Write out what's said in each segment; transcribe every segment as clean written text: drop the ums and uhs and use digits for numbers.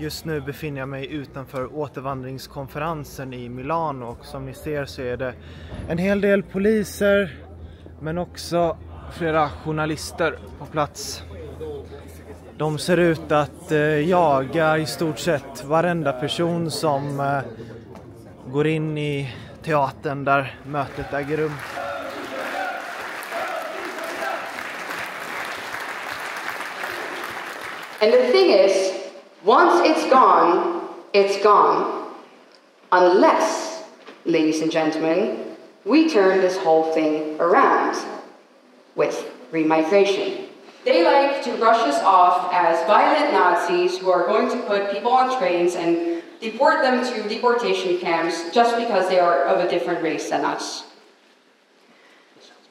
Just nu befinner jag mig utanför återvandringskonferensen i Milano och som ni ser så är det en hel del poliser men också flera journalister på plats. De ser ut att jaga i stort sett varenda person som går in i teatern där mötet äger rum. And the thing is, once it's gone. Unless, ladies and gentlemen, we turn this whole thing around with remigration. They like to brush us off as violent Nazis who are going to put people on trains and deport them to deportation camps just because they are of a different race than us.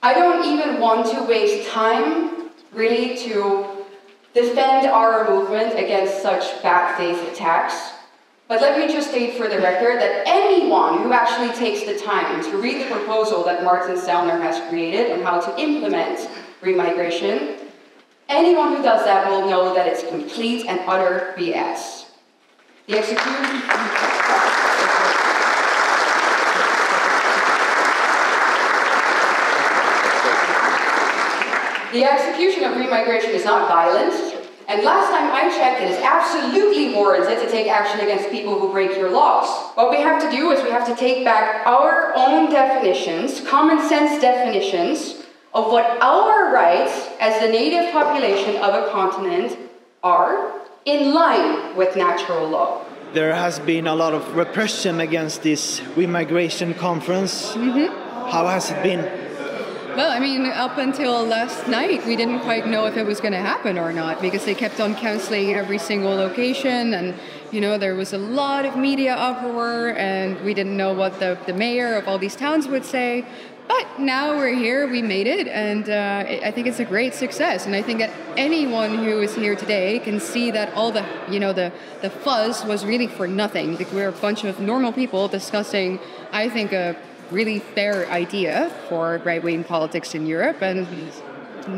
I don't even want to waste time, really, to defend our movement against such bad faith attacks. But let me just state for the record that anyone who actually takes the time to read the proposal that Martin Sellner has created on how to implement remigration, anyone who does that will know that it's complete and utter BS. The execution of remigration is not violent, and last time I checked, it is absolutely warranted to take action against people who break your laws. What we have to do is we have to take back our own definitions, common sense definitions, of what our rights as the native population of a continent are, in line with natural law. There has been a lot of repression against this remigration conference. How has it been? Well, I mean, up until last night, we didn't quite know if it was going to happen or not because they kept on canceling every single location and, you know, there was a lot of media uproar and we didn't know what the mayor of all these towns would say. But now we're here, we made it, and I think it's a great success. And I think that anyone who is here today can see that all the, you know, the fuzz was really for nothing. Like, we're a bunch of normal people discussing, I think, a really fair idea for right-wing politics in Europe, and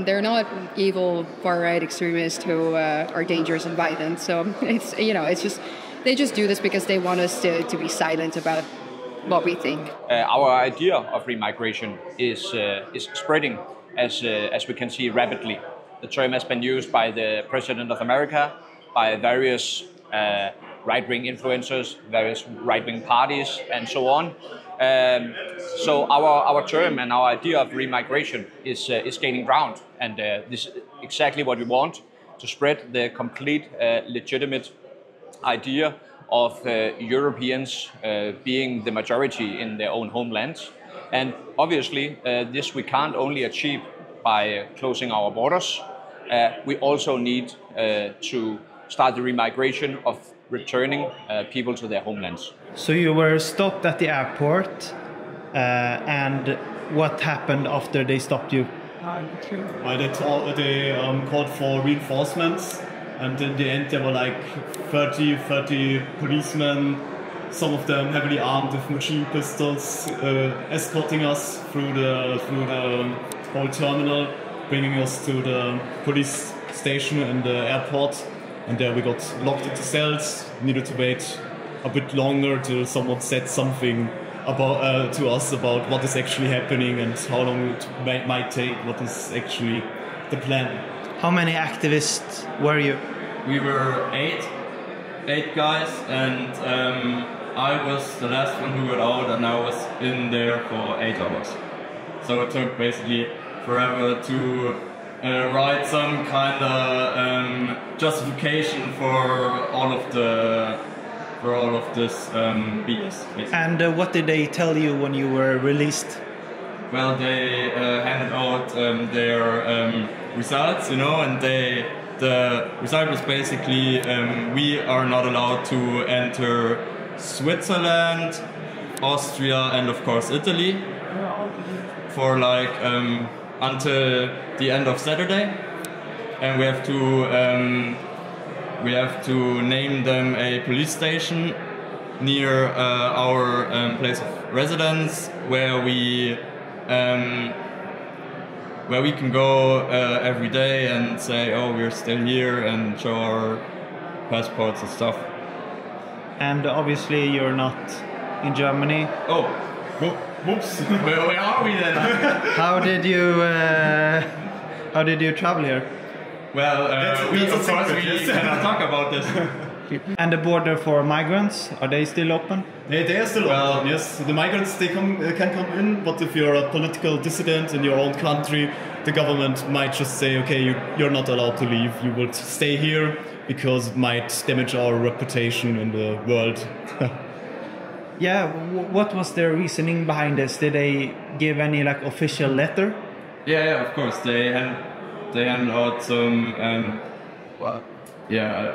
they're not evil far-right extremists who are dangerous and violent. So it's, you know, it's just, they just do this because they want us to be silent about what we think. Our idea of remigration is spreading as we can see rapidly. The term has been used by the President of America, by various right-wing influencers, various right-wing parties, and so on. So our term and our idea of remigration is gaining ground, and this is exactly what we want, to spread the complete legitimate idea of Europeans being the majority in their own homelands. And obviously this we can't only achieve by closing our borders. We also need to start the remigration of returning people to their homelands. So you were stopped at the airport, and what happened after they stopped you? They called for reinforcements, and in the end there were like 30 policemen, some of them heavily armed with machine pistols, escorting us through the whole terminal, bringing us to the police station and the airport. And there we got locked into cells, needed to wait a bit longer till someone said something about to us about what is actually happening and how long it might take, what is actually the plan. How many activists were you? We were eight guys, and I was the last one who got out, and I was in there for 8 hours. So it took basically forever to write some kind of justification for all of this BS. And what did they tell you when you were released? Well, they handed out their results, you know, and the result was basically we are not allowed to enter Switzerland, Austria, and of course Italy for like until the end of Saturday, and we have to name them a police station near our place of residence, where we can go every day and say, oh, we're still here, and show our passports and stuff. and obviously you're not in Germany. Oh, whoops! Where are we then? How did you travel here? Well, we cannot talk about this. And the border for migrants, are they still open? They are still open, yes. The migrants, they can come in, but if you're a political dissident in your own country, the government might just say, okay, you're not allowed to leave. You would stay here because it might damage our reputation in the world. Yeah, what was their reasoning behind this? Did they give any like official letter? Yeah, of course. They handed out some, I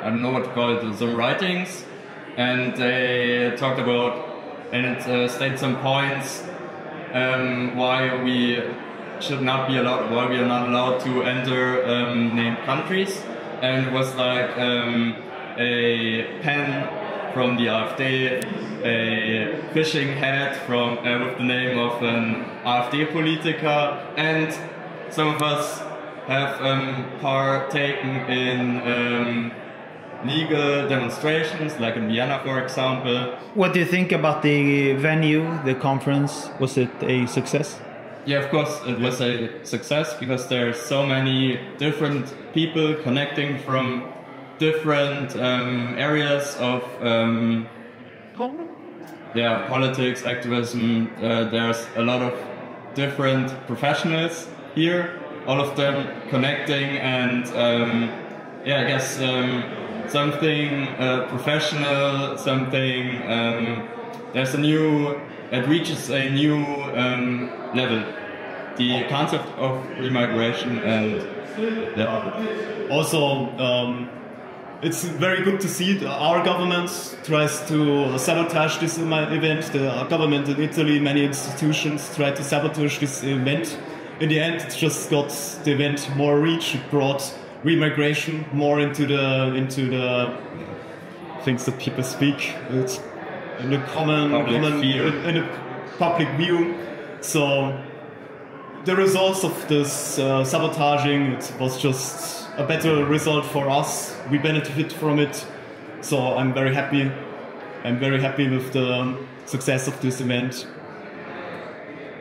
don't know what to call it, some writings, and they talked about, and it stated some points why we should not be allowed, why we are not allowed to enter named countries, and it was like a pen from the AfD, a fishing hat from with the name of an AfD politiker, and some of us have partaken in legal demonstrations, like in Vienna, for example. What do you think about the venue, the conference? Was it a success? Yeah, of course it was a success, because there's so many different people connecting from different areas of politics, activism. There's a lot of different professionals here, all of them connecting, and I guess something professional, something it reaches a new level, the concept of remigration. And also it's very good to see our government tries to sabotage this event. The government in Italy, many institutions try to sabotage this event. In the end, it just got the event more reach. It brought remigration more into the things that people speak. It's in the in the public view. So the results of this sabotaging, it was just a better result for us. We benefit from it. So I'm very happy. I'm very happy with the success of this event.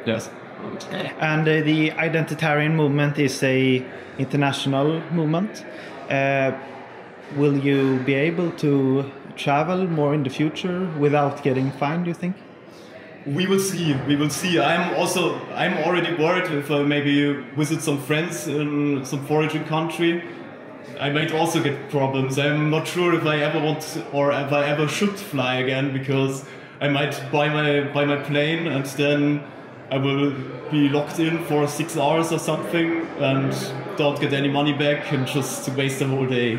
Yes. And the identitarian movement is a international movement. Will you be able to travel more in the future without getting fined, do you think? We will see. We will see. I'm already worried if I maybe visit some friends in some foreign country. I might also get problems. I'm not sure if I ever want or if I ever should fly again, because I might buy my plane and then I will be locked in for 6 hours or something and don't get any money back and just waste the whole day.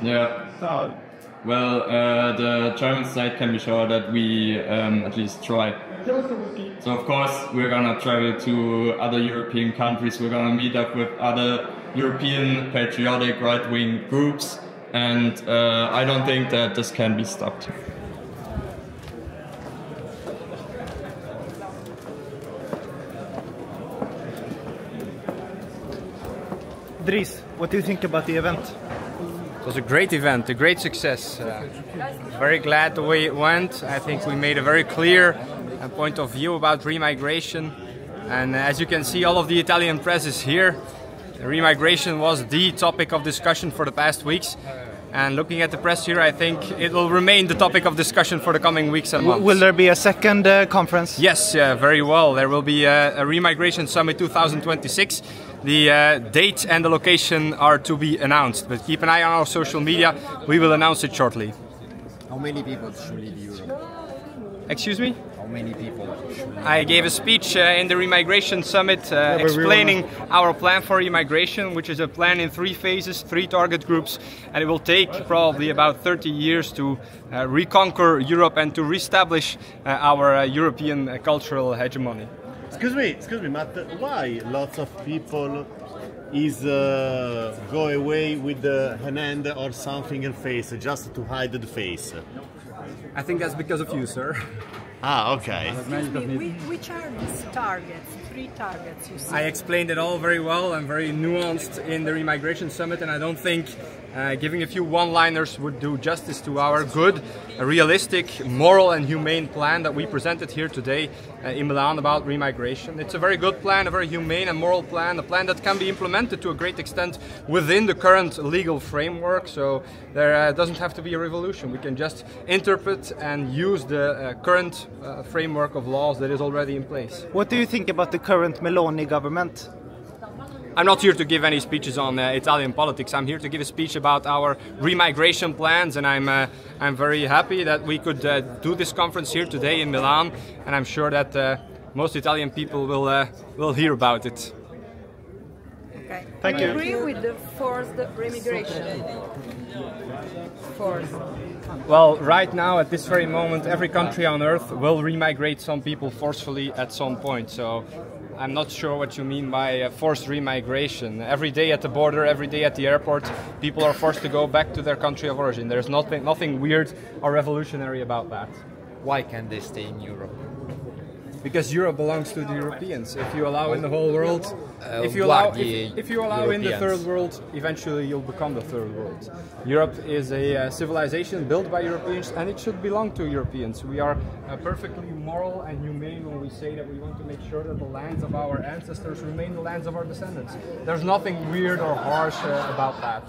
Yeah. Well, the German side can be sure that we at least try. So of course we're gonna travel to other European countries, we're gonna meet up with other European patriotic right-wing groups, and I don't think that this can be stopped. Dries, what do you think about the event? It was a great event, a great success. Very glad the way it went. I think we made a very clear point of view about remigration. And as you can see, all of the Italian press is here. Remigration was the topic of discussion for the past weeks. And looking at the press here, I think it will remain the topic of discussion for the coming weeks and months. Will there be a second conference? Yes, very well. There will be a Remigration Summit 2026. The date and the location are to be announced, but keep an eye on our social media. We will announce it shortly. How many people should leave Europe? Excuse me? How many people should leave I gave a speech in the Remigration Summit explaining our plan for remigration, which is a plan in 3 phases, 3 target groups, and it will take probably about 30 years to reconquer Europe and to reestablish our European cultural hegemony. Excuse me, Matt. Why lots of people go away with an hand or something in face just to hide the face? I think that's because of you, sir. Ah, okay. Which are these targets? 3 targets you see? I explained it all very well and very nuanced in the Remigration Summit, and I don't think Giving a few one-liners would do justice to our good, realistic, moral and humane plan that we presented here today in Milan about remigration. It's a very good plan, a very humane and moral plan, a plan that can be implemented to a great extent within the current legal framework, so there doesn't have to be a revolution. We can just interpret and use the current framework of laws that is already in place. What do you think about the current Meloni government? I'm not here to give any speeches on Italian politics. I'm here to give a speech about our remigration plans, and I'm very happy that we could do this conference here today in Milan, and I'm sure that most Italian people will hear about it. Okay. Thank you. I agree with the forced remigration. Forced. Well, right now, at this very moment, every country on earth will remigrate some people forcefully at some point. So I'm not sure what you mean by forced remigration. Every day at the border, every day at the airport, people are forced to go back to their country of origin. There's nothing weird or revolutionary about that. Why can't they stay in Europe? Because Europe belongs to the Europeans. If you allow in the whole world, if you allow in the third world, eventually you'll become the third world. Europe is a civilization built by Europeans, and it should belong to Europeans. We are perfectly moral and humane when we say that we want to make sure that the lands of our ancestors remain the lands of our descendants. There's nothing weird or harsh about that.